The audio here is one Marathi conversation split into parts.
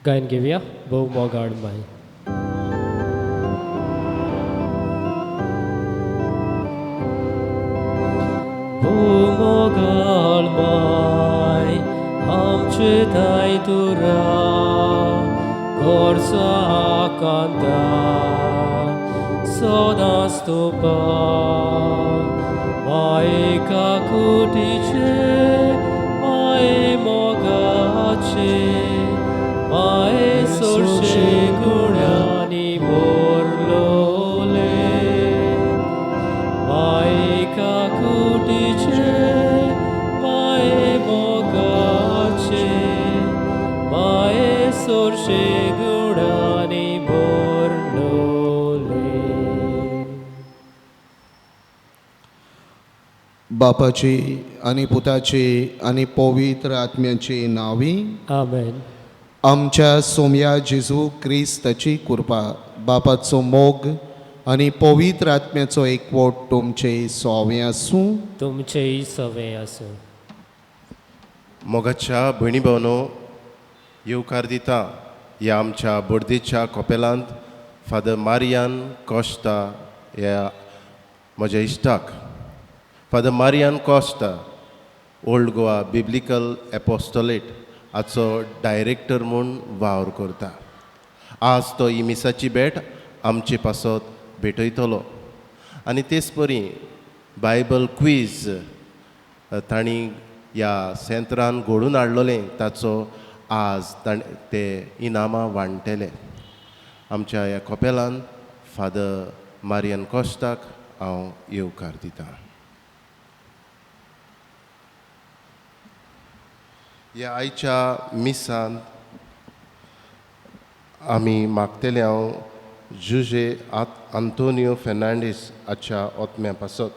गायन घेऊया भोव मोगाळ माय. भोव मोगाळ माय आमचे दाय तुरा गोरसा आकांता सदांच तुका मायेका कुटीचे माये मोगाचे माये सोडशे गुणांनी भरलोले मायेका कुटीचे माये मोगाचे माये सोडशे गुणांनी भरलोले. बापाची आनी पुताची आनी पवित्र आत्म्याची नावी. आमेन. आमच्या सोम्या जेजू क्रिस्ताची कृपा बापाचो मोग आनी पवित्र आत्म्याचो एकवट तुमचे सोवे आसूं. तुमचेय सवे आसूं. मोगाच्या भयणी भावनो येवकार दिता ह्या आमच्या बोर्देच्या कोपेलांत फादर मारियान कॉस्टा ह्या म्हज्या इश्टाक. Father Marian Costa old Goa biblical apostolate हाचो डायरेक्टर म्हूण वावर करता. आज तो ही मिसाची भेट आमचे पासत भेटयतलो आनी तेच परी बायबल क्वीज तांणी ह्या सेंत्रान घडोवन हाडलोलें ताचो आज ते इनामां वांटले. आमच्या ह्या कोपेलान फादर मारियन कॉस्टाक हांव येवकार दितां. ह्या आयच्या मिसान आमी मागतले हांव जुजे आंतोनियो फेर्नांडीस हाच्या ओतम्या पासत.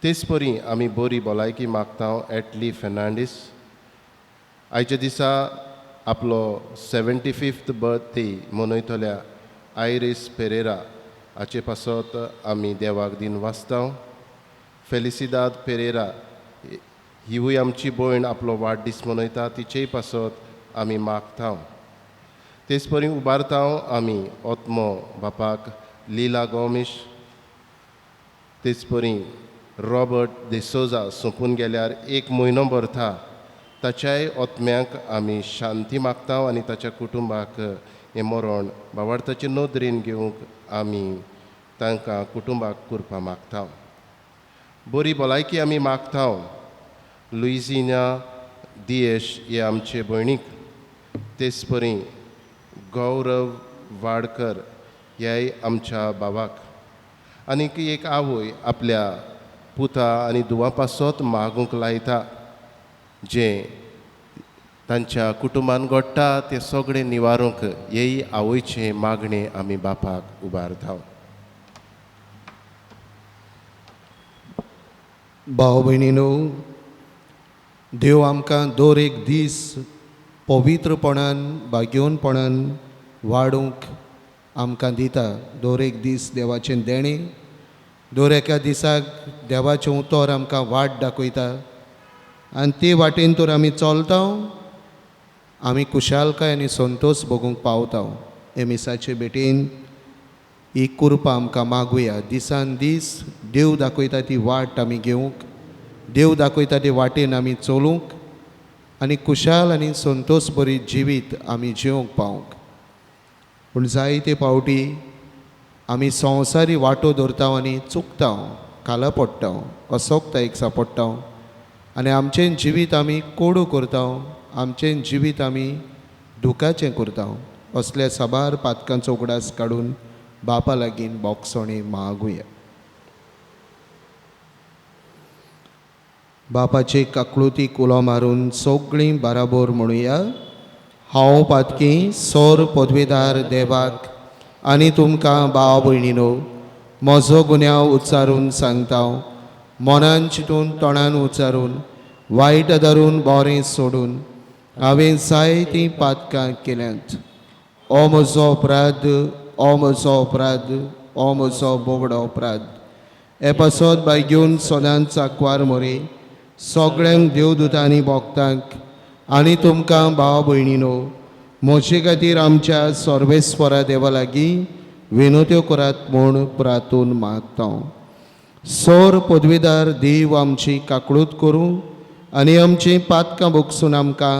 तेच परी आमी बरी भलायकी मागता एटली फेर्नांडीस. आयच्या दिसा आपलो 75th बर्थडे मनयतल्या आयरिस पेरेरा हाचे पासत आमी देवाक दिन वाचता. फेलिसिदाद पेरेरा हिवूय आमची भयण आपलो वाडदीस मनयता तिचेय पासत आमी मागता. तेच परी उबारता आमी ओत्मो बापाक लिला गोमिश. तेच परी रॉबर्ट देसोजा सोंपून गेल्यार 1 म्हयनो भरता ताच्याय ओतम्याक आमी शांती मागता आनी ताच्या कुटुंबाक हें मरण भावार्थाचे नोदरेन घेवंक आमी तांकां कुटुंबाक करपा मागता. बरी भलायकी आमी मागता लुइजिना दियेश हे आमचे भयणीक. तेच परी गौरव वाडकर ह्याय आमच्या बाबाक. आनीक एक आवय आपल्या पुता आनी धुवा पासत मागूंक लायता जे तांच्या कुटुंबान घडटा ते सगळे निवारूंक हेय आवयचे मागणे आमी बापाक उबारता. भाव भयणीनो, देव आमकां दर एक दीस पवित्रपणान भाग्यवनपणान वाडूंक आमकां दिता. दर एक दीस देवाचें देणें. दर एका दिसाक देवाचें उतर आमकां वाट दाखयता आनी ते वाटेन तर आमी चलता आमी खुशालकाय आनी संतोश भोगूंक पावता. हे मिसाचे भेटेन ही कृपा आमकां मागुया. दिसान दीस देव दाखयता ती वाट आमी घेवंक, देव दाखयता ते वाटेन आमी चलूंक आनी खुशाल आनी संतोश बरी जिवीत आमी जिवंक पावंक. पूण जायते फावटी आमी संवसारी वाटो धरता आनी चुकता, काला पडटा, कसोकता एक सांपडटा आनी आमचें जिवीत आमी कोडू करता, आमचें जिवीत आमी दुखाचें करता. असल्या साबार पातकांचो उगडास काडून बापा लागीं बोगसोणी मागुया. बापाचे काकळुतीक उलो मारून सगळीं बाराबोर म्हणुया. हांव पातकी सोर पदवेदार देवाक आनी तुमकां भाव भयणीनो म्हजो गुन्यांव उच्चारून सांगता. मनान चिंतून तोंडान उच्चारून वायट धरून बरें सोडून हांवें जायतीं पातकां केल्यांत. ओ म्हजो अपराध, ओ म्हजो अपराध, ओ म्हजो बोबडो अपराध. हे पासत भाग्यून सदांच आंकवार मोरे सगळ्यांक देवदूतांनी भोगतांक आनी तुमकां भाव भयणीनो म्हजे खातीर आमच्या सर्वेस्वरा देवा लागीं विनोत्यो करात म्हूण प्रार्थून मागता. सौर पदवीदार देव आमची काकळूत करूं आनी आमची पातकां भोगसून आमकां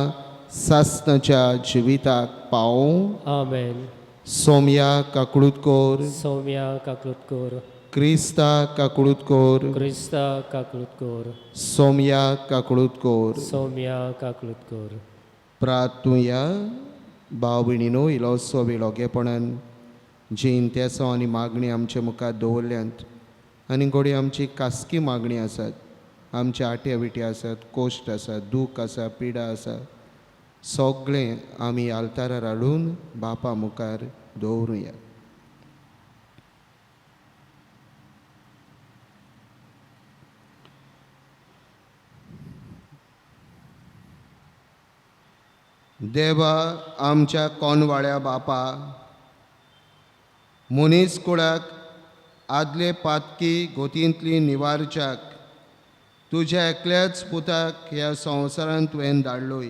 सासणाच्या जिविताक पावूं. आमेन. सोम्या काकळूत कोर, सौम्या काकलुटकोर, क्रिस्ता काकळूत कोर, क्रिस्ता काकलुटकोर, सोम्या काकळूत कोर. सौम्या काकलुटकोर. प्रार्थुया भाव भयणीनो, इलोसो वेळोगेपणान जी इंतेसां आनी मागणी आमच्या मुखार दवरल्यांत आनी घोडी आमची कास्की मागणी आसात, आमचे आट्या विटी आसात, कोश्ट आसा, दूख आसा, पिडा आसा, सगळें आमी आल्तारार हाडून बापा मुखार दवरुया. देवा आमच्या कोणवाड्या बापा, मनीस कुळाक आदले पातकी गोतींतली निवारच्याक तुज्या एकल्याच पुताक ह्या संवसारांत तुवें धाडलोय.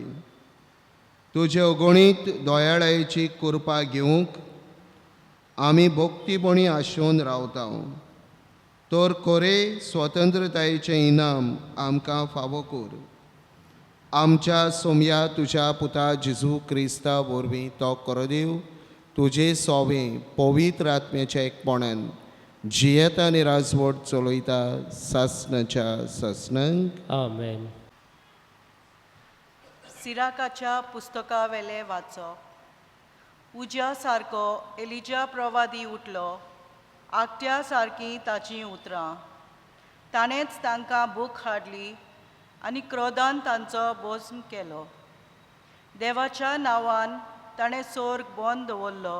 तुजे अगणीत दोयाळायेची कृपा घेवंक आमी भोक्तीपणी आशोवन रावता. तर खरे स्वतंत्रतायेचें इनाम आमकां फावो कर. आमच्या सोम्या तुज्या पुता जेजू क्रिस्ता वरवीं तो कोरोदेव तुजे सोवें पवित्र आत्म्याच्या एकपणान जियेता आनी राजवट चलयता सासणाच्या सासणांक. आमेन. सिराकाच्या पुस्तका वेले वाचो. उज्या सारको एलिजा प्रवादी उठलो, आकट्या सारकीं ताचीं उतरां. ताणेंच तांकां भूक हाडली आनी क्रोधान तांचो भस्म केलो. देवाच्या नांवान ताणें सोर्ग बंद दवरलो,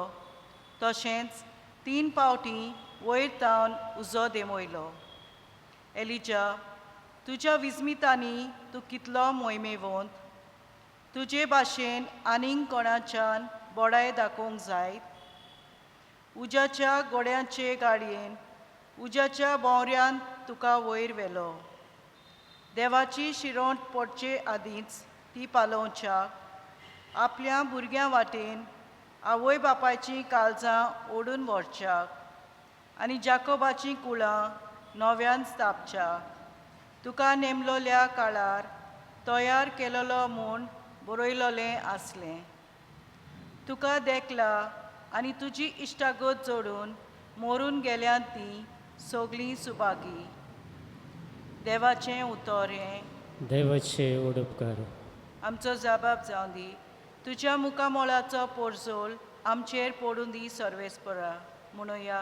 तशेंच 3 फावटीं वयर तावन उजो देंवयलो. एलिजा, तुज्या विस्मितांनी तूं कितलो मोहिमेवंत. तुजे भाशेन आनीक कोणाच्यान बोडाय दाखोवंक जायत. उज्याच्या गोड्यांचे गाडयेन उज्याच्या भोंवऱ्यान तुका वयर व्हेलो. देवाची शिरोण पडचे आदींच ती पालोवच्याक, आपल्या भुरग्यां वाटेन आवय बापायचीं काळजां ओडून व्हरच्याक आनी जाकोबाचीं कुळां नव्यान स्थापच्याक. तुका नेमलोल्या काळार तयार केलोलो म्हूण बरयलोलें आसलें. तुका देखला आनी तुजी इश्टागत जोडून मरून गेल्यांत तीं सगळीं सुभागी. देवाचें उतर हें. देवाचे उडपकार. आमचो जबाब जावं दी. तुज्या मुखामोळाचो पोरजोल आमचेर पडून दी सर्वेस्परा. म्हणुया,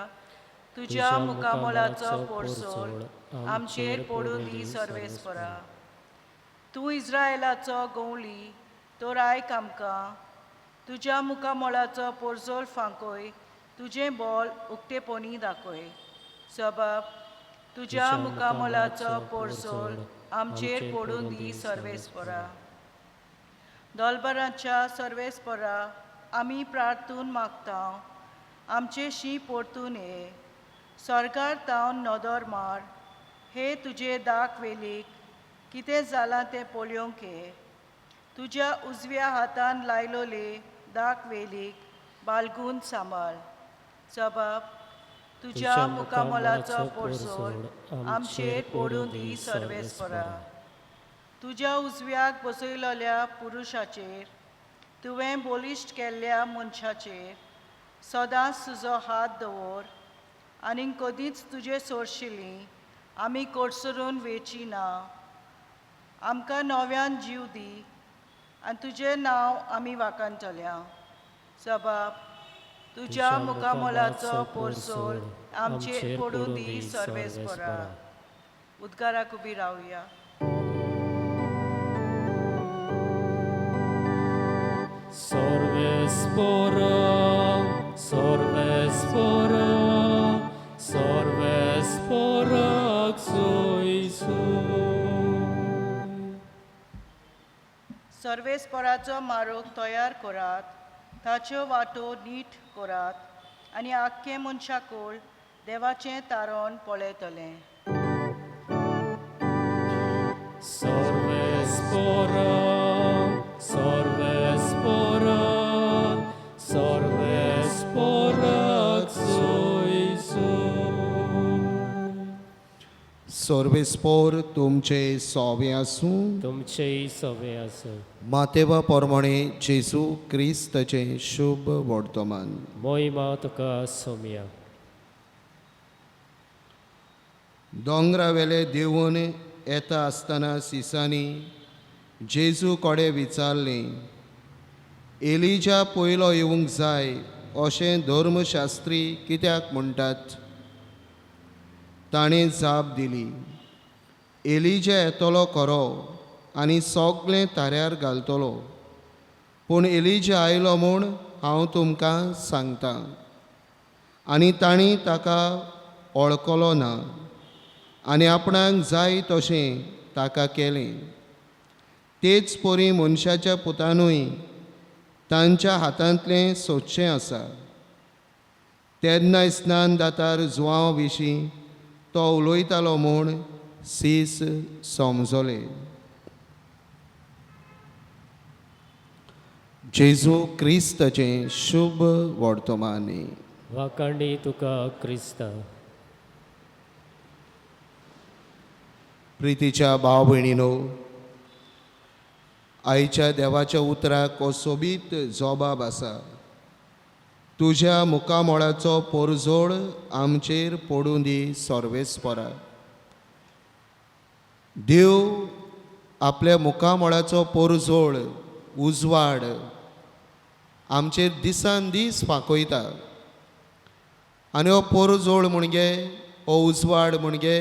तुज्या मुखामोळाचो पोरजोल आमचेर पडून दी सर्वेस्परा. तूं इस्रायेलाचो गवळी, तर आयक आमकां. तुज्या मुखामोळाचो पोरजोल फांकय, तुजें बोल उक्तेपणी दाखय. जबाब, तुज्या मुखामोळाचो पोरजोल आमचेर पडून दी सर्वेस्परा. दोलबराच्या सर्वेस्परा, आमी प्रार्थून मागता, आमचे शीं परतून ये. सरकार तावन नदर मार. हे तुजे दाक वेलीक कितें जालां तें पळोवंक ये. तुज्या उजव्या हातान लायलोले दाक वेलीक बालगून सांबाळ. जबाब, तुज्या मुखामोलाचो पोरजोल आमचेर पडून दी सर्वेस्परा. तुज्या उजव्याक बसयलोल्या पुरुशाचेर, तुवें बोलिश्ट केल्ल्या मनशाचेर सदांच तुजो हात दवर आनी कदींच तुजे सोडशिल्लीं आमी कोडसरून वेची ना. आमकां नव्यान जीव दी आनी तुजें नांव आमी वाखाणटल्या. जबाब, तुज्या मुखामोलाचो पोरजोल आमचेर पडून दी सर्वेस्परा. उद्गाराक उबी रावया. Sorvespora, sorvespora, sorvespora Jesu. सर्वेस्पराचो मारोग तयार करात, ताच्यो वाटो नीट करात आनी आख्खे मनशाकोळ देवाचें तारण पळयतलें. Sorvespora, sorvespora, सर्वेस्पोर तुमचे सोवे आसूं तुमचेय सवे आसूं. मातेवा पोरमणे जेजू क्रिस्तचे शुभ वर्तमान. मोहिमा तुका सोमिया. दोंगरावेले देवून येता आसतना सिसांनी जेजू कोडे विचारलें, एलिजा पयलो येवंक जाय अशें धर्मशास्त्री कित्याक म्हणटात? ताणें जाप दिली, एलिजा येतलो खरो आनी सगळें ताऱ्यार घालतलो, पूण एलिजा आयलो म्हूण हांव तुमकां सांगतां. आनी तांणी ताका वळखलो ना आनी आपणाक जाय तशें ताका केलें. तेच परी मनशाच्या पुतानूय तांच्या हातांतलें सोदचें आसा. तेन्ना स्नान दातार जुवांवा विशीं तो उलयतालो म्हूण सीस समजलें. जेजू क्रिस्तचें शुभ वर्तमान. वाकांडी तुका क्रिस्ता. प्रितीच्या भाव भयणीनो, आयच्या देवाच्या उतराक हो सोबीत जबाब आसा. तुज्या मुखामळाचो पोरजोळ आमचेर पडूं दी सर्वेस्परा. देव आपल्या मुखामळाचो पोरजोळ उजवाड आमचेर दिसान दीस फांकयता. आनी हो पोरजोळ म्हणजे हो उजवाड म्हणजे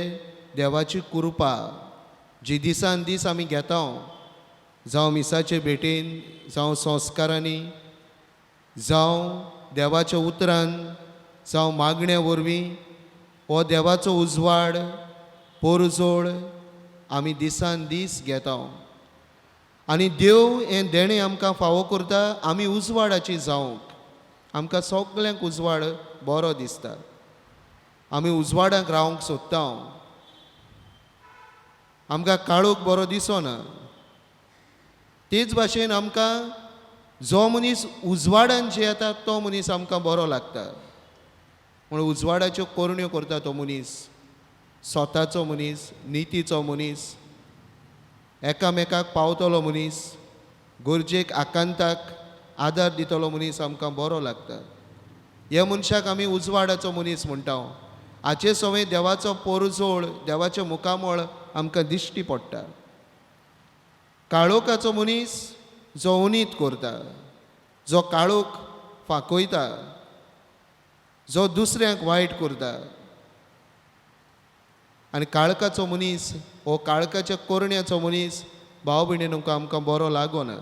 देवाची कृपा जी दिसान दीस आमी घेता, जावं मिसाचे भेटेन, जावं संस्कारांनी, जावं देवाच्या उतरान, जावं मागण्या वरवीं हो देवाचो उजवाड पोरजोळ आमी दिसान दीस घेता. आनी देव हें देणें आमकां फावो करता आमी उजवाडाची जावंक. आमकां सगल्यांक उजवाड बरो दिसता, आमी उजवाडाक रावंक सोदता. आमकां काळोख बरो दिसना. तेच भाशेन आमकां जो मनीस उजवाडान जियेता तो मनीस आमकां बरो लागता. म्हणून उजवाडाच्यो कोरण्यो करता तो मनीस, स्वताचो मनीस, नितीचो मनीस, एकामेकाक पावतलो मनीस, गरजेक आकांताक आदार दितलो मनीस आमकां बरो लागता. ह्या मनशाक आमी उजवाडाचो मनीस म्हणटा. हाचे सवय देवाचो पोरजोळ, देवाचें मुखामळ आमकां दिश्टी पडटा. काळोखाचो मनीस जो उनीत करता, जो काळोख फांकयता, जो दुसऱ्यांक वायट करता. आनी काळखाचो मनीस, हो काळखाच्या कोरण्याचो मनीस भाव भयणींनो आमकां बरो लागना.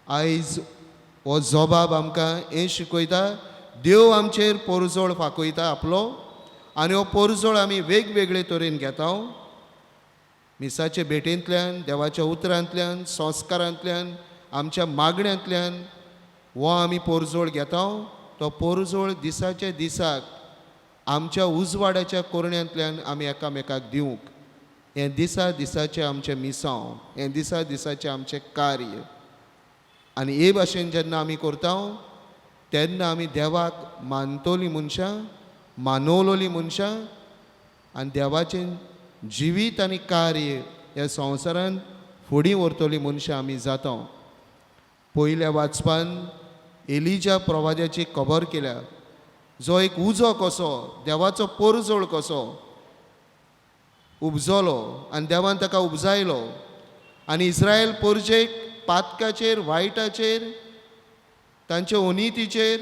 आयज हो जबाब आमकां हें शिकयता, देव आमचेर पोरजोळ फांकयता आपलो, आनी हो पोरजोळ आमी वेगवेगळे तरेन घेता. मिसाचे भेटेंतल्यान, देवाच्या उतरांतल्यान, संस्कारांतल्यान, आमच्या मागण्यांतल्यान हो आमी पोरजोळ घेता. तो पोरजोळ दिसाच्या दिसाक आमच्या उजवाडाच्या कोरण्यांतल्यान आमी एकामेकाक दिवंक. हें दिसा दिसाचें आमचें मिसांव, हें दिसा दिसाचें आमचें कार्य. आनी हे भाशेन जेन्ना आमी करता तेन्ना आमी देवाक मानतलीं मनशां, मानवलोलीं मनशां, आनी देवाचें जिवीत आनी कार्य ह्या संवसारांत फुडें व्हरतलीं मनशां आमी जाता. पयल्या वाचपान एलिजा प्रवाद्याची खबर केल्या, जो एक उजो कसो, देवाचो पोरजोळ कसो उपजलो आनी देवान ताका उपजायलो. आनी इस्रायल पोरजेक पातकाचेर, वायटाचेर, तांच्या अनितीचेर,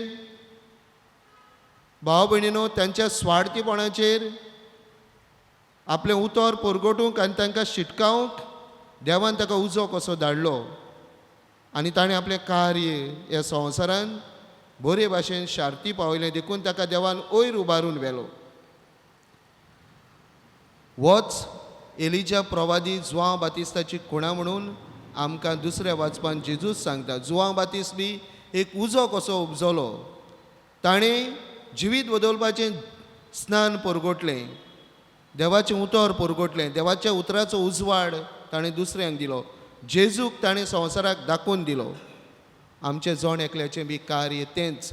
भाव भयणीनो तांच्या स्वार्थीपणाचेर आपलें उतर परगटूंक आनी तांकां शिटकावंक देवान ताका उजो कसो धाडलो. आनी ताणें आपलें कार्य ह्या संवसारान बरे भाशेन शार्ती पावयलें, देखून ताका देवान वयर उबारून व्हेलो. होच एलिजा प्रवादी जुआंव बातिस्ताची खुणा म्हणून आमकां दुसऱ्या वाचपान जेजूस सांगता. जुआंव बातिस्त बी एक उजो कसो उपजलो. ताणें जिवीत बदलपाचें स्नान परगटलें, देवाचें उतर परगटलें, देवाच्या उतराचो उजवाड ताणें दुसऱ्यांक दिलो. जेजूक ताणें संवसाराक दाखोवन दिलो. आमचें जण एकल्याचें बी कार्य तेंच.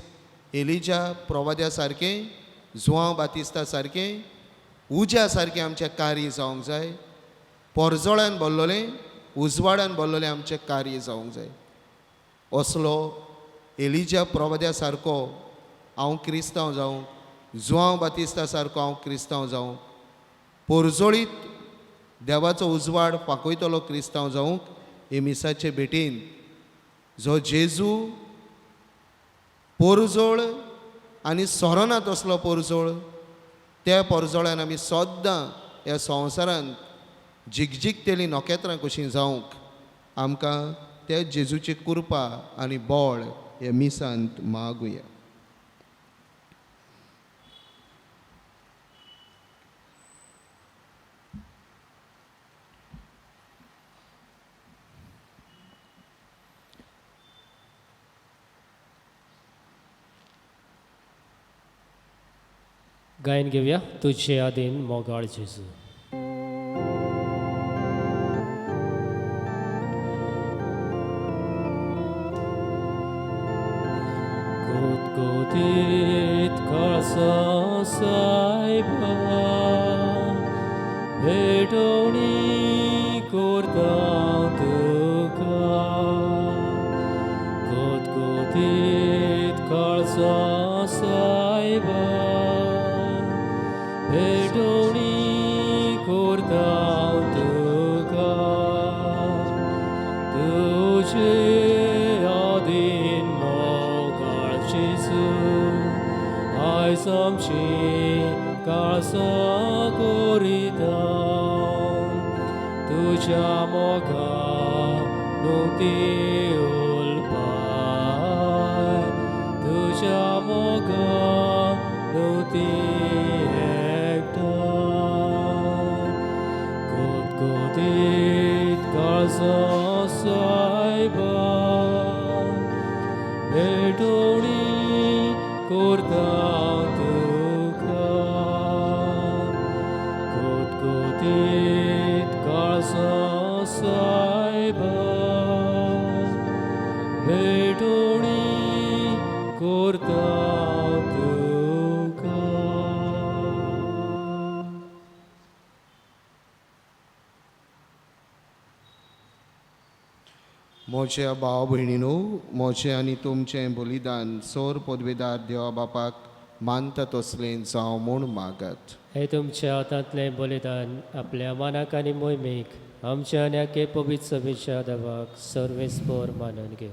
एलिजा प्रवाद्या सारकें, जुआंव बातिस्ता सारकें उज्या सारकें आमचें कार्य जावंक जाय. पोरजोळ्यान भरलोलें उजवाड्यान भरलोलें आमचें कार्य जावंक जाय. असलो एलिजा प्रवाद्या सारको हांव क्रिस्तांव जावं, जुआंव बातिस्ता सारको हांव क्रिस्तांव जावं, पोरजोळीत देवाचो उजवाड फांकयतलो क्रिस्तांव जावंक हे मिसाचे भेटेन जो जेजू पोरजोळ आनी सोरना तसलो पोरजोळ, त्या पोरजोळ्यान आमी सद्दां ह्या संवसारांत जिगजिगतेलीं नोकेत्रां कशीं जावंक आमकां त्या जेजूची कृपा आनी बळ ह्या मिसांत मागुया. गायन घेऊया तुझे आदीन मोगाळ जेजू. Godit kalsa saiba bedoni kordan tuka Godit kalsa saiba bedoni kordan tuka tujhe adin I samchi kalsa koridam tuja moga nukti ulpai tuja moga nukti ektai godit kalsa saiba bedoni kordan tuka godit kalsa saiba bedoni kordan tuka. मोच्या भाव भयणीनो, मोचें आनी तुमचें बलिदान सोर पदवेदार देवा बापाक मानता तसलें जावं म्हूण मागात. हे तुमच्या हातांतलें बलिदान आपल्या मानाक आनी मोहिमेक आमच्या आनी आखे पवित्र सभेच्या देवाक सर्वेस्पर मानून घेव.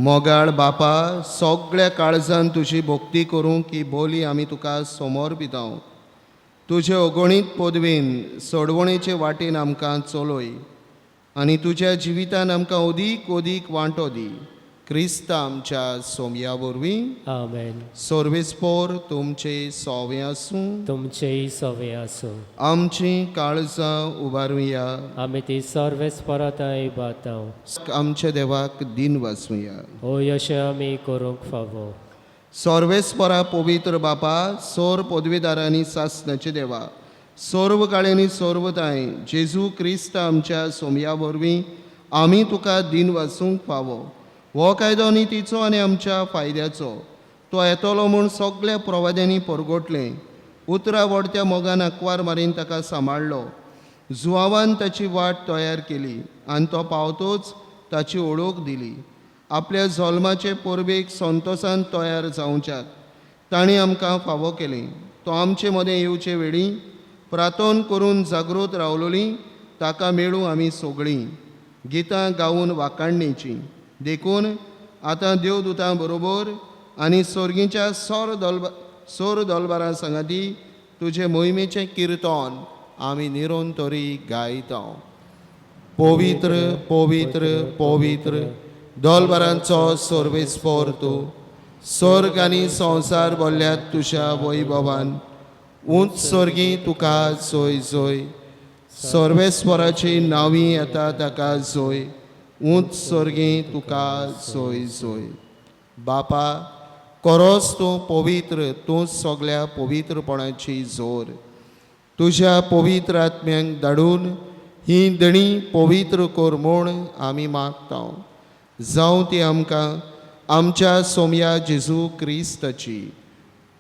मोगाळ बापा, सगळ्या काळजान तुजी भक्ती करूंक ही बोली आमी तुका समोर भितांव. तुजे अगणीत पदवेन सोडवणेचे वाटेन आमकां चलय आनी तुज्या जिवितान आमकां अदीक अदीक वांटो दी. क्रिस्त आमच्या सोमया वरवीं आमेन. सर्वेस्पर तुमचे सोवे आसूं. तुमचेय सवे आसूं. आमची काळजां उबारुया. आमी ती सर्वेस्पराताय बाताव. आमच्या देवाक दिन वाचुया. हो अशें आमी करूंक फावो. सर्वेस्परा पवित्र बापा, सोर पदवेदारांनी सासणाचे देवा, सर्व काळेनी सर्वताय जेजू क्रिस्त आमच्या सोमया वरवीं आमी तुका दिन वाचूंक फावो. हो कायदो नितीचो आनी आमच्या फायद्याचो. तो येतलो म्हूण सगळ्या प्रवाद्यांनी परगोटलें. उतरा वडत्या मोगान आंकवार मारीन ताका सांबाळलो. जुआवान ताची वाट तयार केली आनी तो पावतोच ताची ओळख दिली. आपल्या जल्माचे परबेक संतोशान तयार जावच्याक ताणें आमकां फावो केलें. तो आमचे मदें येवचे वेळी प्रार्थना करून जागृत रावलोलीं ताका मेळूं आमी सगळीं गितां गावून वाखाणणेची. देखून आतां देवदूतां बरोबर आनी सर्गीच्या सोर दलबारां सांगाती तुजे मोहिमेचें किर्तन आमी निरंतरी गायता. पवित्र पवित्र पवित्र दलबारांचो सर्वेस्पर तूं, स्वर्ग आनी संवसार भरल्यात तुज्या वैभवान. उंच स्वर्गी तुका जोय जोय. सर्वेस्पराची नांवीं येता ताका जोय. उंच स्वर्गी तुका जोय जोय. बापा, खरोच तूं पवित्र, तूं सगळ्या पवित्रपणाची जोर. तुज्या पवित्र आत्म्यांक धाडून ही दणी पवित्र कर म्हूण आमी मागता. जावं ती आमकां आमच्या सोमया जेजू क्रिस्ताची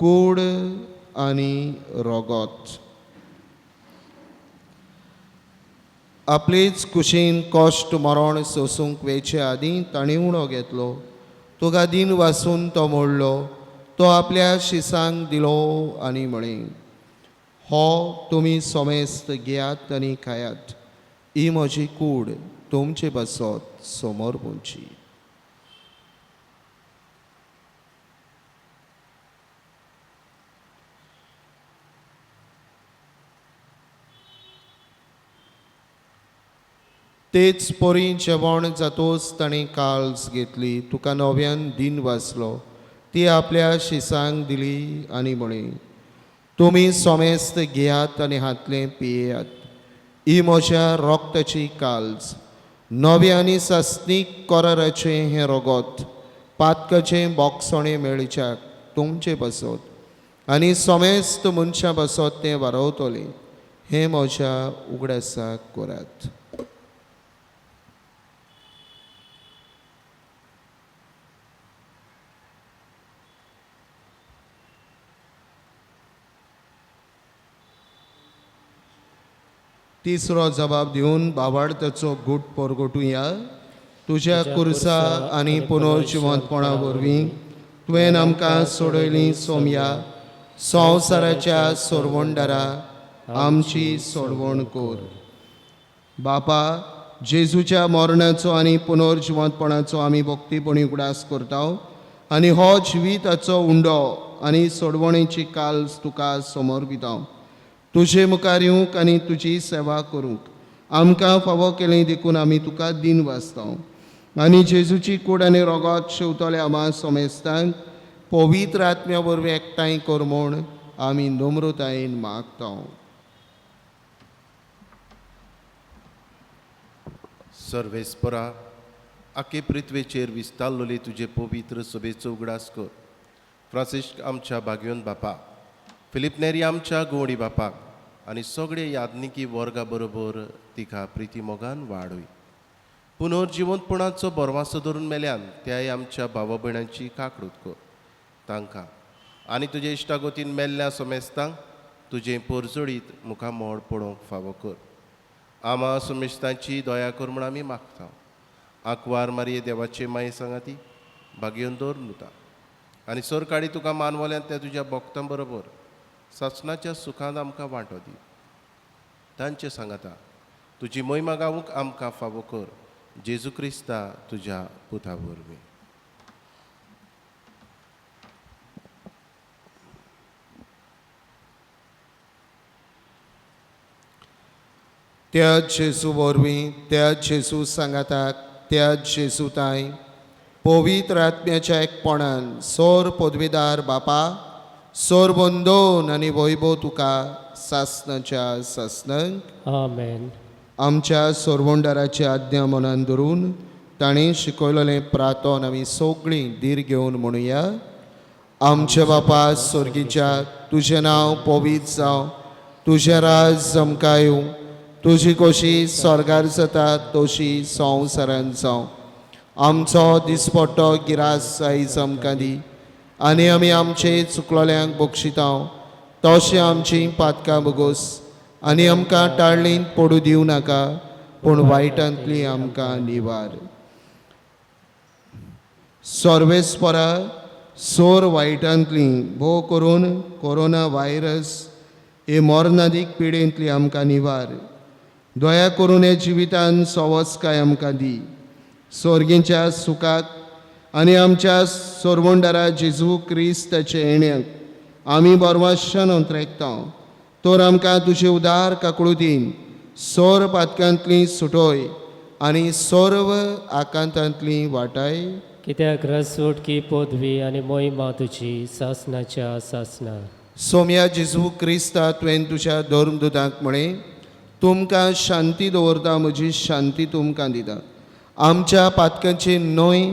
कूड आनी रोगोत. आपलीच कुशीन कश्ट मरण सोसूंक वेचे आदीं ताणें उणो घेतलो. तुका दिन वासून तो मोडलो. तो आपल्या शिसांक दिलो आनी म्हळें, हो तुमी सोमेस्त घेयात आनी खायात. ही म्हजी कूड, तुमचे बसत समोर पोवची. तेच पोरी जेवण जातोच ताणें काल्स घेतली. तुका नव्यान दिन वाचलो. ती आपल्या शिसांक दिली आनी म्हळें, तुमी सोमेस्त घेयात आनी हातलें पियेयात. ही म्हज्या रोगताची काल्स. नवे आनी सस्नीक कोराराचें हें रगत पातकाचें बोगसणें मेळच्याक तुमचे बसत आनी सोमेस्त मनशां बसत तें वारवतलें. हें म्हज्या उगडासाक करात. तिसरो जबाब दिवन बाबार्थाचो गूट परगटुया. तुज्या कुर्सा आनी पुनर्जिवंतपणा वरवीं तुवें आमकां सोडयलीं सोम्या. संवसाराच्या सोडवणदारा आमची सोडवण कोर. बापा, जेजूच्या मरणाचो आनी पुनर्जिवंतपणाचो आमी भक्तीपणी उगडास करता आनी हो जिविताचो उंडो आनी सोडवणेची काल्स तुका समर्पिता. तुजे मुखार येवंक आनी तुजी सेवा करूंक आमकां फावो केलें देखून आमी तुका दिन वाचता. आनी जेजूची कूड आनी रगत शेवतले आमा सोमेस्तांक पवित्र आत्म्या वरवीं एकठांय कर म्हूण आमी नम्रतायेन मागता. सर्वेस्परा, आखे पृथ्वेचेर विस्तारलोली तुजे पवित्र सभेचो उगडास कर. फ्रांसिस्क आमच्या भाग्योन बापा, फिलिप नेरी आमच्या गोवडी बापाक आनी सगळे यादनिकी वर्गा बरोबर तिका प्रिती मोगान वाडय. पुनर्जिवंतपणाचो बरवासो धरून मेल्यान त्याय आमच्या भावा भयणांची काकूट कर. तांकां आनी तुजे इश्टागोतीन मेल्ल्या सोमेस्तांक तुजें परजोडीत मुखार मोड पडोवंक फावो कर. आमा सोमेस्तांची दया कर म्हूण आमी मागता. आंकवार मारये देवाचे माये सांगाती भाग्योन दवर नुता आनी सर काडी तुका मानवल्यान त्या तुज्या भक्तां बरोबर सासणाच्या सुखांत आमकां वांटो दी. तांचे सांगाता तुजी महिमा गावूंक आमकां फावो कर. जेजू क्रिस्ता तुज्या पुता वरवीं. त्या जेजू वरवीं, त्या जेजू सांगाताक, त्या जेजू ताय पवित्र आत्म्याच्या एकपणान सोर पदवीदार बापा, सोर बंदोन आनी वैभव तुका सासणाच्या सासणांक आमेन. आमच्या सोरवंडाराची आज्ञा मनान धरून ताणें शिकयलेलें प्रार्थन आमी सगळीं धीर घेवन म्हणुया. आमचे बापा स्वर्गीच्या, तुजें नांव पवित्र जावं. तुजें राज जमकां येवं. तुजी कशी स्वर्गार जाता तशी संवसारांत जावं. आमचो दिसपट्टो गिरास आयज आमकां दी आनी आमी आमचे चुकलोल्यांक बक्षिता तशें आमची पातकां बगोस आनी आमकां टाळलींत पडू दिवं नाका पूण वायटांतली आमकां निवार. सर्वेस्परा, सोर वायटांतली भोव करून कोरोना व्हायरस हे मर्नादीक पिडेंतली आमकां निवार. दया करून हे जिवितान सवस्काय आमकां दी. स्वर्गीच्या सुखाक आनी आमच्या सोरवंडारा जेजू क्रिस्ताचे येण्याक आमी बरवाशान अंतरेकता. तर आमकां तुजे उदार काकळुतीन सोर पातकांतली सुटोय आनी सर्व आकांतांतली वाटाय. कित्याक रसवटकी पदवी आनी मोहिमा तुजी सासणाच्या सासणा. सोम्या जेजू क्रिस्ता तुवें तुज्या धर्मदुतांक म्हळें, तुमकां शांती दवरता, म्हजी शांती तुमकां दिता. आमच्या पातकांची न्हय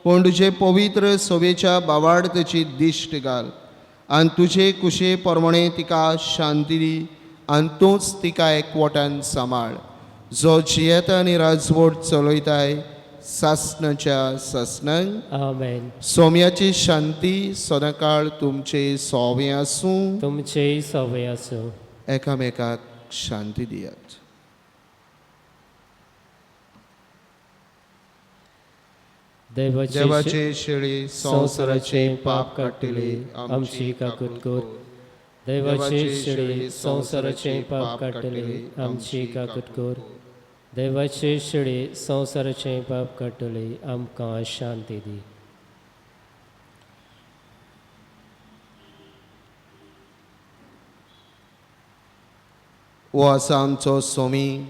पूण तुजे पवित्र सवेच्या बावार्थाची दिश्ट घाल आनी तुजे कुशे प्रमाणे तिका शांती दी आनी तूंच तिका एकवटान सांबाळ. जो जियेता आनी राजवट चलयताय सासणाच्या सासणांक. आमेन. सोम्याची शांती सदांकाळ तुमचे सोवे आसूं. तुमचेय सवय आसूं. एकामेकाक शांती दियात. देवाचे शेळी संवसाराचे पाप काडटली आमची काकूट कर. देवाची शेळी संवसाराचे पाप काडटली आमची काकूट कर. देवाची शेळी संवसाराचे पाप काडटली आमकां शांती दी. हो आसा आमचो सोमी.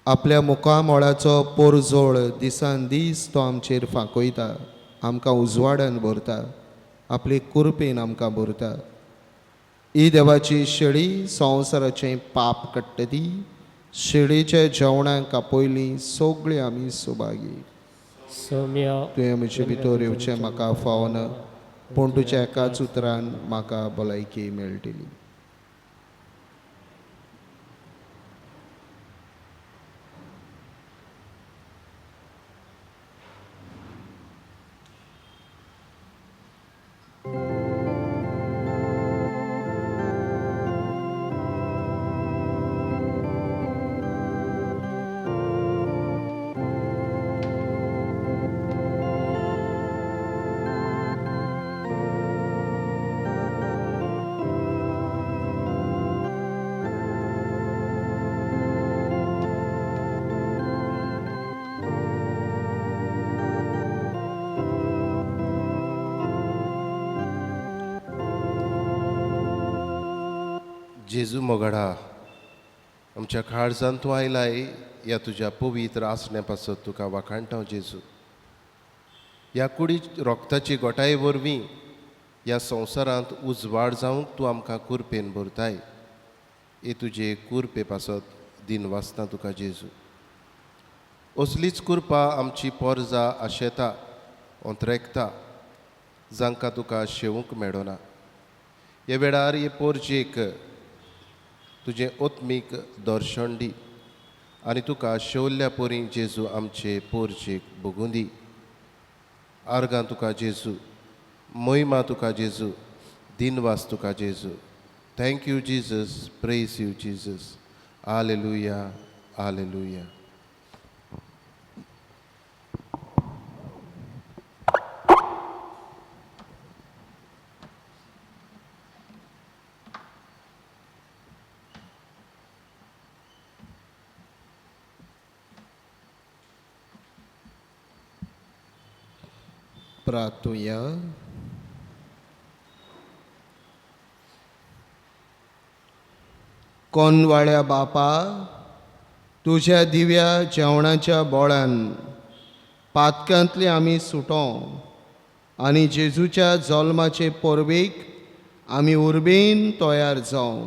आपल्या मुखामोळाचो पोरजोळ दिसान दीस तो आमचेर फांकयता, आमकां उजवाडान भरता, आपले कुरपेन आमकां भरता. ही देवाची शेळी संवसाराचें पाप काडटा ती. शेळीच्या जेवणाक पयलीं सगळीं आमी सुभागी. सौम्या तुवें म्हजे भितर येवचें म्हाका फावना, पूण तुज्या एकाच उतरान म्हाका भलायकी मेळटली. जेजू मोगडा, आमच्या काळजांत तूं आयलाय ह्या तुज्या पवित्र आसण्या पासत तुका वाखाणटा जेजू. ह्या कुडी रोगताची गोठाये वरवीं ह्या संवसारांत उजवाड जावंक तूं आमकां कुरपेन भरताय. हे तुजे कुरपे पासत दिनवासता तुका जेजू. असलीच कुरपा आमची पोरजां आशेता अंतरेकता जांकां तुका शेवूंक मेळना. हे वेळार हे पोरजेक तुजें ओत्मीक दर्शन दी आनी तुका शेवल्ल्या पोरी जेजू आमचे पोरजेक भोगूं दी. आर्गां तुका जेजू, मोहिमा तुका जेजू, दिनवास तुका जेजू. Thank you Jesus, praise you Jesus. Hallelujah, hallelujah. प्रार्थुया. कोनवाळ्या बापा, तुज्या दिव्या जेवणाच्या बोळान पातकांतले आमी सुटो आनी जेजूच्या जल्माचे परबेक आमी उर्बेन तयार जावं.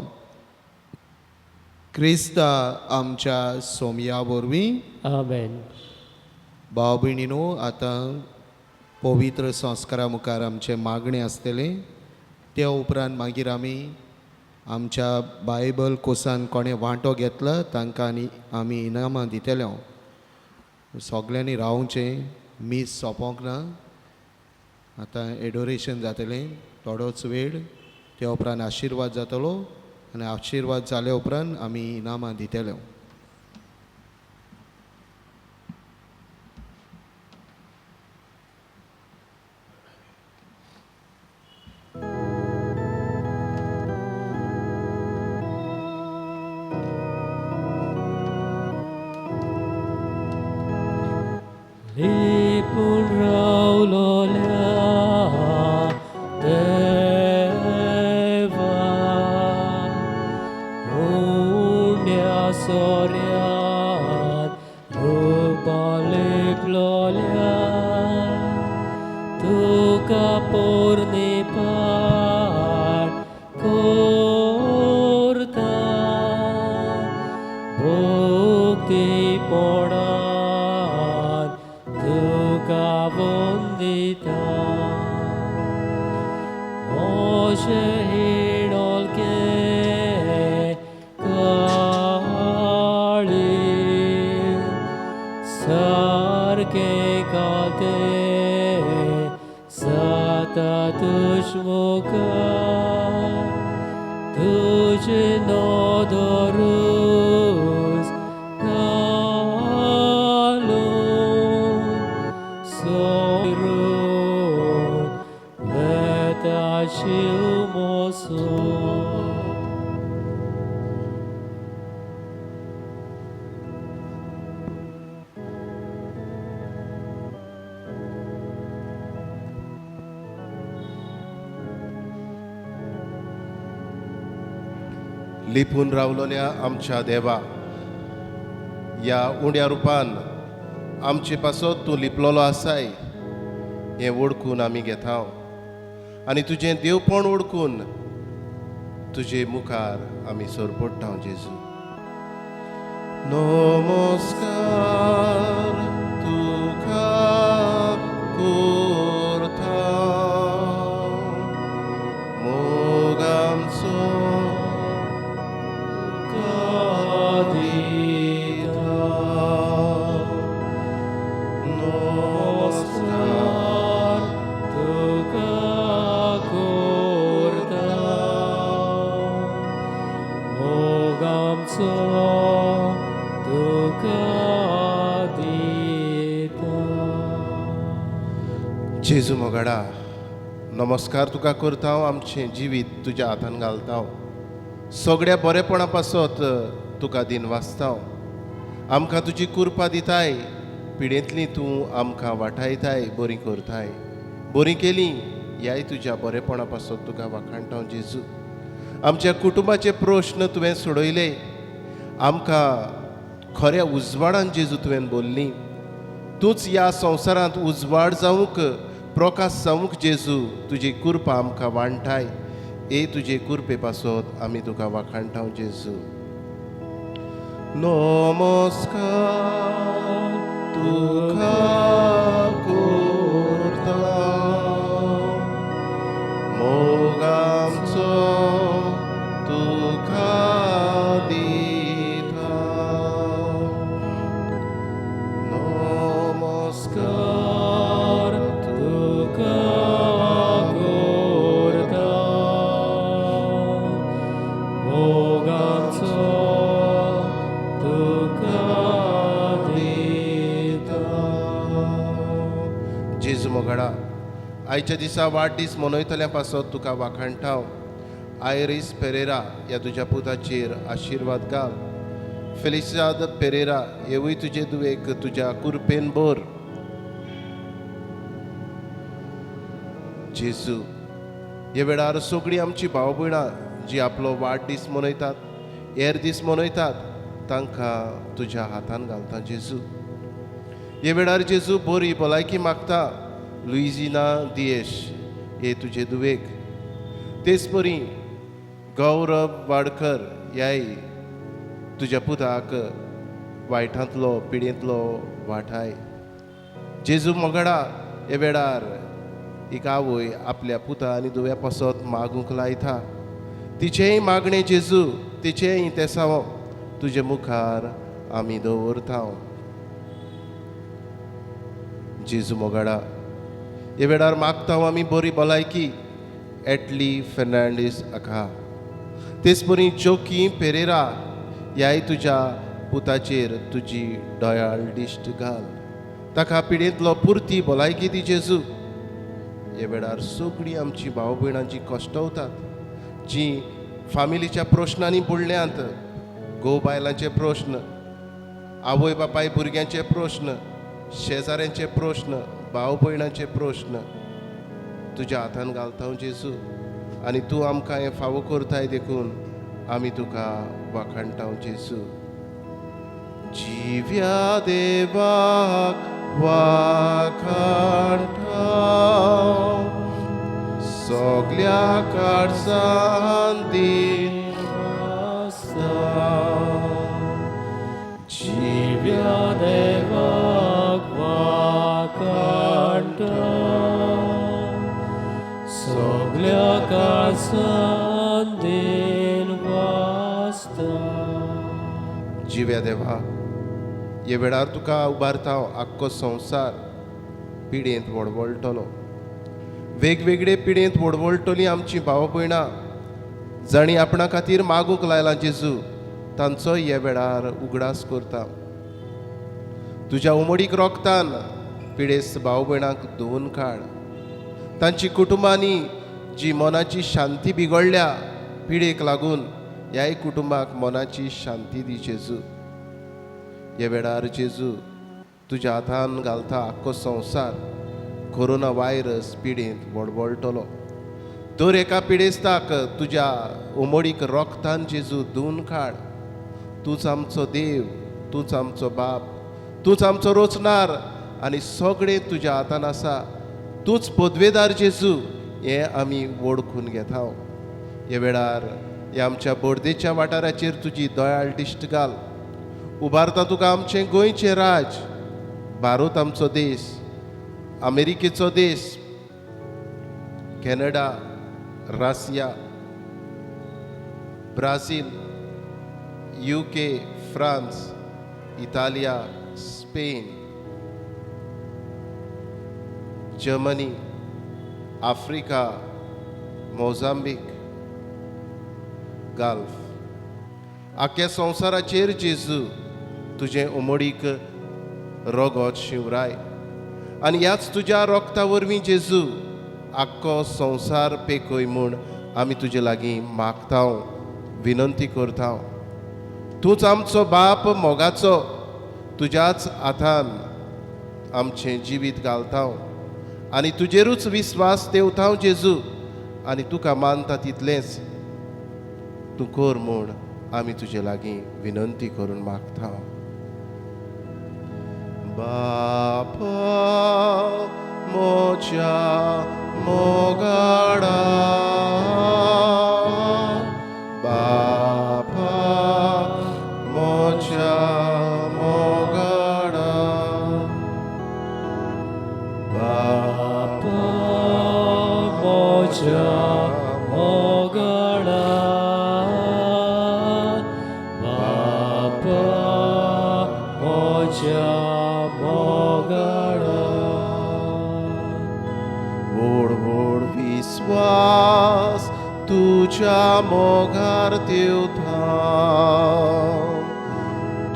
क्रिस्ता आमच्या सोमया वरवीं. आमेन. भाव भयणीनो, आतां पवित्र संस्कारा मुखार आमचे मागणे आसतले. त्या उपरांत मागीर आमी आमच्या बायबल कोर्सान कोणें वांटो घेतला तांकां आमी इनामां दितले. सगल्यांनी रावचें, मीस सोंपोंक ना. आतां एडोरेशन जातलें थोडोच वेळ. त्या उपरांत आशिर्वाद जातलो आनी आशिर्वाद जाल्या उपरांत आमी इनामां दितले. लिपून रावलोल्या देवा, उंड्या सोऱ्यांत रुपां लिपलोल्या, तुका पोरनिपाट कोरता, भोक्तीपणान तुका वंदिता. ओशे हिडोलके काळी सारके काते साता तुझमुखार, तुझे नोदोरूस घालून जीव मोसो लिपून रावलोल्या आमच्या देवा, ह्या उण्या रुपान आमचे पासत तूं लिपलोलो आसाय हें ओळखून आमी घेता आनी तुजें देवपण ओळखून तुजे मुखार आमी सरपडटा जेजू. नमस्कार तुका करता मोग आमचो जेजू मोगाडा, नमस्कार तुका करता हांव. आमचें जिवीत तुज्या हातान घालता हांव. सगळ्या बरेपणा पासत तुका दिन वाचता हांव. आमकां तुजी कृपा दिताय, पिडेंतली तूं आमकां वाटायताय, बरी करताय. बरी केली ह्याय तुज्या बरेपणा पासत तुका वाखाणटा हांव जेजू. आमच्या कुटुंबाचे प्रश्न तुवें सोडयले, आमकां खऱ्या उजवाडान जेजू तुवें बोल्ली. तूंच ह्या संवसारांत उजवाड जावंक, प्रकाश जावंक जेजू तुजी कृपा आमकां वांटाय. तुजे कृपे पासत आमी तुका वाखाणटा जेजू. नमस्कार तुका करता मोग आमचो तुका दिता. नमस्कार जेजू मोगाडा, आयच्या दिसा वाडदीस मनयतल्या पासत तुका वाखाणटा हांव. आयरिस पेरेरा ह्या तुज्या पुताचेर आशिर्वाद घाल. फेलिसाद पेरेरा हेवूय तुजे दुवेक तुज्या कुरपेन भर. जेजू, हे वेळार सगळीं आमची भाव भयणां जी आपलो वाडदीस मनयतात, हेर दीस मनयतात, तांकां तुज्या हातान घालता जेजू. हे वेळार जेजू बरी भलायकी मागता लुइजिना दियेश हे तुजे दुवेक. तेच बरी गौरव वाडकर ह्याय तुज्या पुताक वायटांतलो पिडेंतलो वाटाय. जेजू मोगाडा, हे वेळार एक आवय आपल्या पुता आनी दुव्या पासत मागूंक लायता. तिचेय मागणें जेजू, तिचेय तेसाव तुजे मुखार आमी दवरता. जेजू मोगाडा, हे वेळार मागता आमी बरी भलायकी एटली फेर्नांडीस आखा. तेच बरी जोकी पेरेरा ह्याय तुज्या पुताचेर तुजी दोयाळ दिश्ट घाल. ताका पिडेंतलो पुर्ती भलायकी दी जेजू. हे वेळार सगळीं आमची भाव भयणां जी कश्टवतात, जी फामिलीच्या प्रश्नांनी बुडल्यांत, घोव बायलांचे प्रश्न, आवय बापाय भुरग्यांचे प्रश्न, शेजाऱ्यांचे प्रश्न, भाव भयणांचे प्रश्न तुज्या हातान घालता जेजू. आनी तूं आमकां हें फावो करताय देखून आमी तुका वाखाणटा जेजू. जिव्या देवाक वाखाणटा सगल्या कडसां दिन वाचता. जिव्या देवाक वाखाणटा सगल्या कडसां दिन वाचता. जिव्या देवा, हे वेळार तुका उबारता आख्खो संवसार पिडेंत वळवळटलो. वेगवेगळे पिडेंत वळवळटली आमची भाव भयणां जाणी आपणा खातीर मागूंक लायला जेजू, तांचो हे वेळार उगडास करता. तुज्या उमडीक रोगतान पिडेस्त भाव भयणांक धुवन काड. तांची कुटुंबांनी जी मोनाची शांती बिगडल्या पिडेक लागून ह्याय कुटुंबाक मोनाची शांती दी जेजू. हे वेळार जेजू तुज्या हातान घालता आख्खो संवसार कोरोना व्हायरस पिडेंत वळवळटलो. दर एका पिडेस्ताक तुज्या उमडीक रोगतान जेजू धुवन काड. तूच आमचो देव, तूच आमचो बाप, तूच आमचो रोचणार आनी सगळें तुज्या हातान आसा. तूच पदवेदार जेजू हें आमी वळखून घेता. हे वेळार ह्या आमच्या बोर्देच्या वाठाराचेर तुजी दयाळ दिश्ट घाल. उबारता तुका आमचें गोंयचें राज. भारत आमचो देश, अमेरिकेचो देश, Canada, Russia, Brazil, UK, France, इटालिया, Spain, Germany, Africa, Mozambique, Gulf. आख्या संवसाराचेर जेजू तुजें उमडीक रोगोत शिवराय. आनी ह्याच तुज्या रोगता वरवीं जेजू आख्खो संवसार पेकय म्हूण आमी तुजे लागीं मागता, विनंती करता. तूच आमचो बाप मोगाचो. तुज्याच हातान आमचें जिवीत घालता आनी तुजेरूच विस्वास देवता जेजू. आनी तुका मानता तितलेंच तूं कर म्हूण आमी तुजे लागीं विनंती करून मागता. बापा मोच्या मोगाडा, बापा मोच्या मोगाडा, बापा मोच्या मोगाडा, बापा मोच्या मोगाडा. व्हड व्हड विस्वास तुज्या मोगार देवता.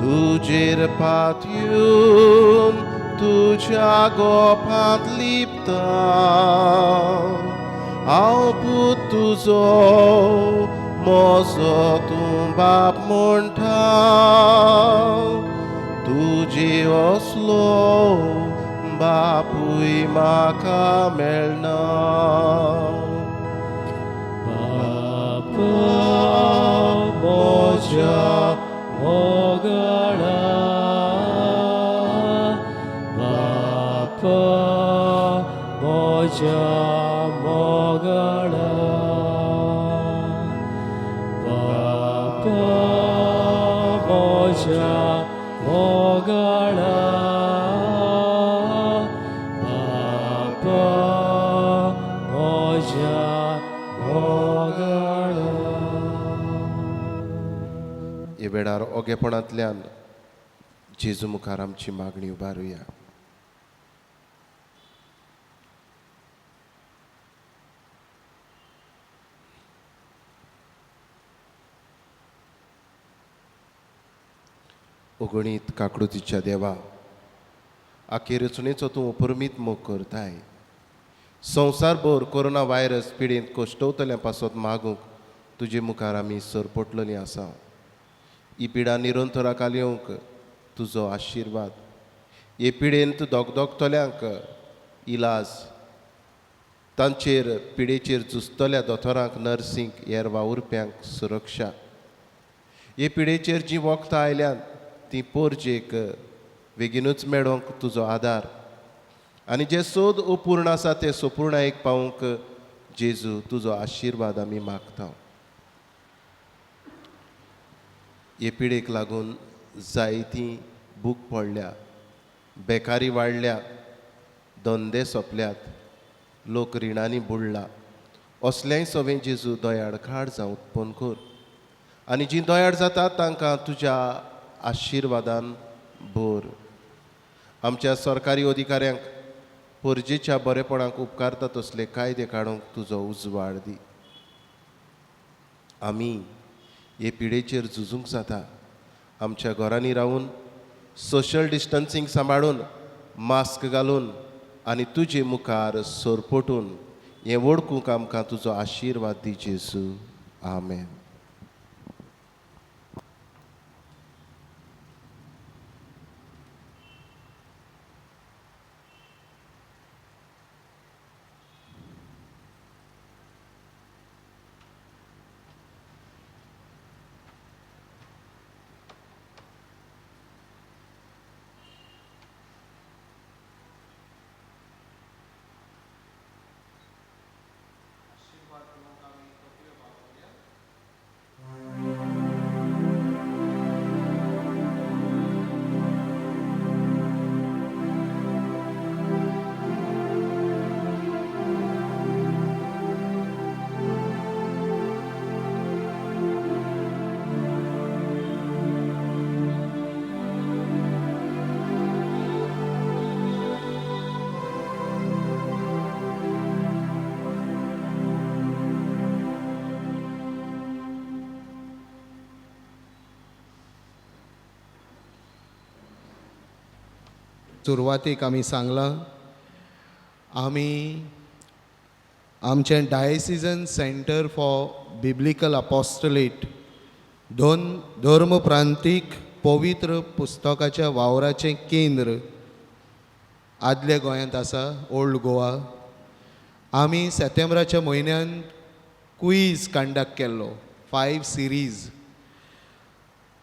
तुजेर पातयून तुज्या गोपांत लिपता. हांव पूत तुजो मोजो तूं बाप म्हणटा. तुजे असलो बापूय म्हाका मेळना. बापा मोच्या मोगाडा, बापा मोच्या मोगाडा, बापा मोच्या मोगाडा, बापा मोच्या मोगाडा. हे वेळार ओगेपणांतल्यान जेजू मुखार आमची मागणी उबारुया. उगणीत काकडुतीच्या देवा, आखे रचणेचो तूं अपरमीत मोग करताय. संवसारभर कोरोना व्हायरस पिडेंत कोश्टवतल्या पासत मागूंक तुजे मुखार आमी सरपटलेलीं आसा. ही पिडा निरंतराकाल येवंक तुजो आशिर्वाद. हे पिडेंत दोगदोगतल्यांक इलाज, तांचेर पिडेचेर झुजतल्या दोतोरांक नर्सींक हेर वावुरप्यांक सुरक्षा. हे पिडेचेर जीं वखदां आयल्यान ती पोरजेक बेगीनूच मेळोवंक तुजो आदार. आनी जे सोद अपूर्ण आसा ते सोपुर्णायेक पावूंक जेजू तुजो आशिर्वाद आमी मागता. हे पिडेक लागून जायतीं बूक पडल्या, बेकारी वाडल्या, धंदे सोंपल्यात, लोक रिणांनी बुडला. असलेंय सगळें जेजू दोयाड खाड जावं उत्पन्न कर. आनी जीं दोयाड जातात तांकां तुज्या आशिर्वादान भर. आमच्या सरकारी अधिकाऱ्यांक परजेच्या बरेपणाक उपकारता तसले कायदे काडूंक तुजो उजवाड दी. आमी हे पिडेचेर झुजूंक जाता. आमच्या घरांनी रावून सोशल डिस्टन्सींग सांबाळून, मास्क घालून आनी तुजे मुखार सोरपटून हें वळखूंक आमकां तुजो आशिर्वाद दी जेजू. आमेन. सुरवातीक आमी सांगलां आमी आमचें डायसिजन सेंटर फॉर बिब्लिकल अपॉस्टलेट धर्म प्रांतीक पवित्र पुस्तकाच्या वावराचें केंद्र आदल्या गोंयांत आसा, ओल्ड गोवा. आमी सप्टेंबराच्या म्हयन्यान क्वीज कंडक्ट केल्लो 5 सिरीज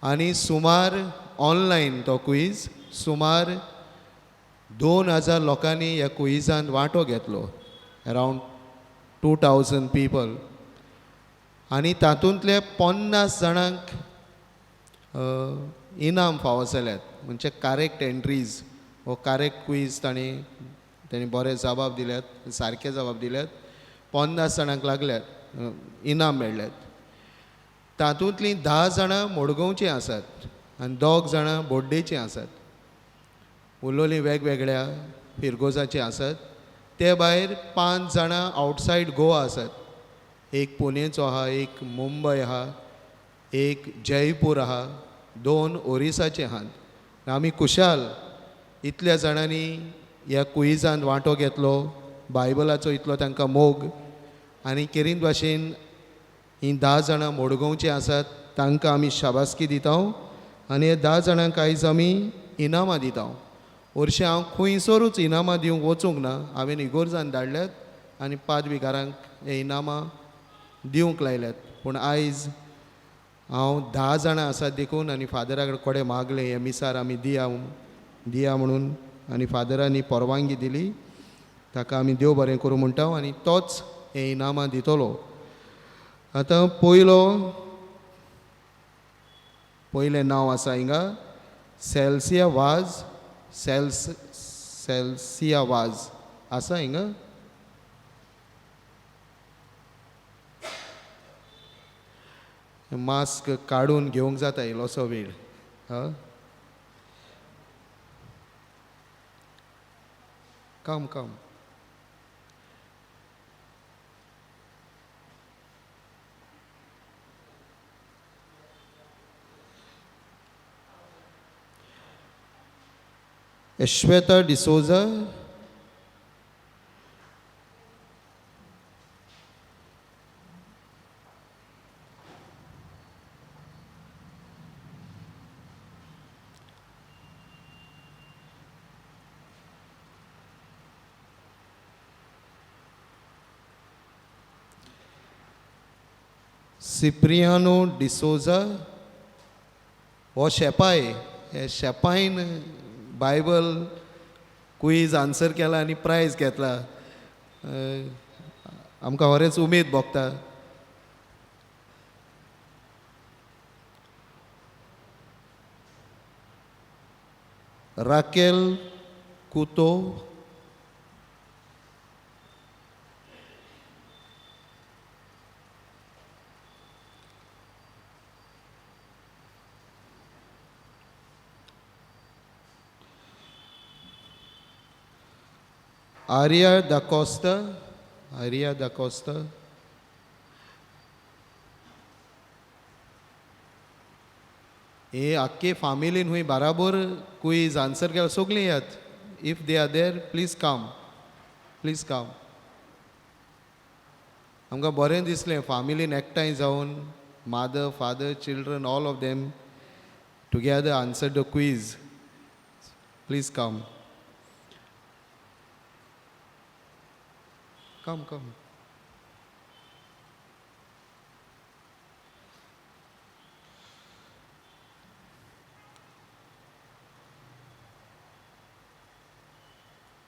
आनी सुमार ऑनलायन तो क्वीज सुमार 2000 लोकांनी ह्या क्विजांत वांटो घेतलो, अरावंड 2000 पीपल. आनी तातूंतले 50 जाणांक इनाम फावो जाल्यात, म्हणजे करेक्ट एंट्रीज वो करेक्ट क्वीज तांणी बरे जबाब दिल्यात, सारके जबाब दिल्यात. 50 जाणांक लागल्यात इनाम मेळ्ळ्यात. तातूंतलीं 10 जाणां मडगांवचीं आसात आनी 2 जाणां बोड्डेचीं आसात. उलोलीं वेगवेगळ्या फिरगोजाची आसात. ते भायर 5 जाणां आउटसायड गोवा आसात. एक पुणेचो आहा, एक मुंबय आहा, एक जयपूर आहा, 2 ओरिसाचे आहात. आमी खुशाल इतल्या जाणांनी ह्या क्विजांत वांटो घेतलो. बायबलाचो इतलो तांकां मोग. आनी केरीत भाशेन हीं 10 जाणां मडगांवची आसात, तांकां आमी शाबासकी दिता. आनी हे 10 जाणांक आयज आमी इनामां दिता. वर्षे हांव खंयसरूच इनामां दिवंक वचूंक ना. हांवें इगोर्जान धाडल्यात आनी पादविकारांक हे इनामां दिवंक लायल्यात. पूण आयज हांव 10 जाणां आसात देखून आनी फादरा कडेन कोडे मागले हे मिसार आमी दिया म्हणून. आनी फादरांनी परवानगी दिली. ताका आमी देव बरें करूं म्हणटा आनी तोच हे इनामां दितलो. आतां पयलें नांव आसा हिंगा सेल्सिया वाज आसा हिंगा. मास्क काडून घेवंक जाता इल्लोसो वेळ. कम Eshweta D'Souza, Cipriano D'Souza हो शेपाय. हे शेपायन बायबल क्वीज आन्सर केला आनी प्रायज घेतला. आमकां खरेंच उमेद भोगता. राकेल कुतो, Aria da Costa. हे आख्खे फॅमिलीन हुंय बराबर क्वीज आन्सर केला. सगळीं येयात. If they are there please come. आमकां बरें दिसलें फॅमिलीन एकठांय जावन mother father children all of them together answer the quiz. Please come. Come.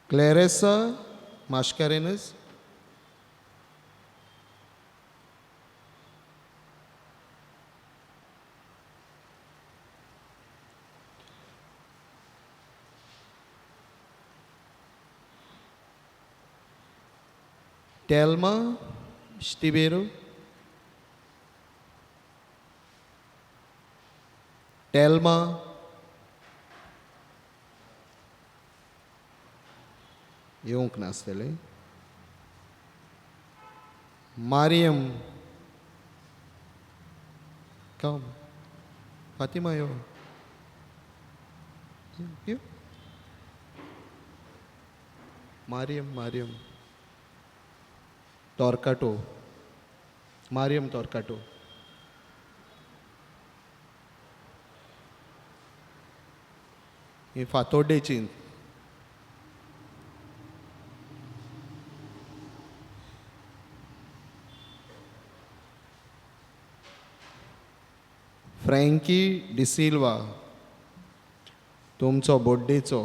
Clarissa Mascarenhas. Telma Estiveiro. Telma. येवंक नासतले. Mariam. Come. Fatima, yo. You. Mariam. Torquato. Mariam Torquato. ही फातोड्डेची. फ्रँकी डिसिल्वा. तुमचो बड्डेचो.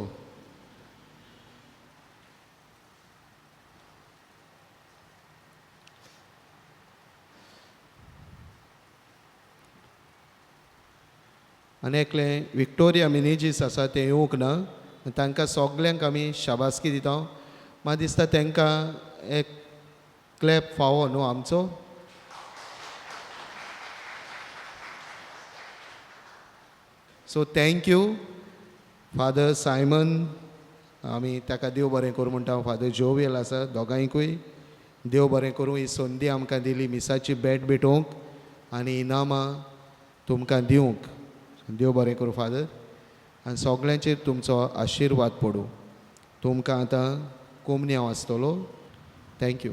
आनी एकलें विक्टोरिया मिनेजीस आसा ते येवंक ना. तांकां सगल्यांक आमी शाबासकी दिता. म्हाका दिसता तांकां एक क्लॅप फावो न्हू आमचो. So thank you father Simon. आमी ताका देव बरें करूं म्हणटा. फादर जोवियल आसा दोगांयकूय देव बरें करूं. ही संदी आमकां दिली मिसाची बॅट भेटोवंक आनी इनामां तुमकां दिवंक. देव बरें करूं फादर. आनी सगळ्यांचेर तुमचो आशिर्वाद पडूं. तुमकां आतां कोमन्यांव आसतलो. थँक्यू.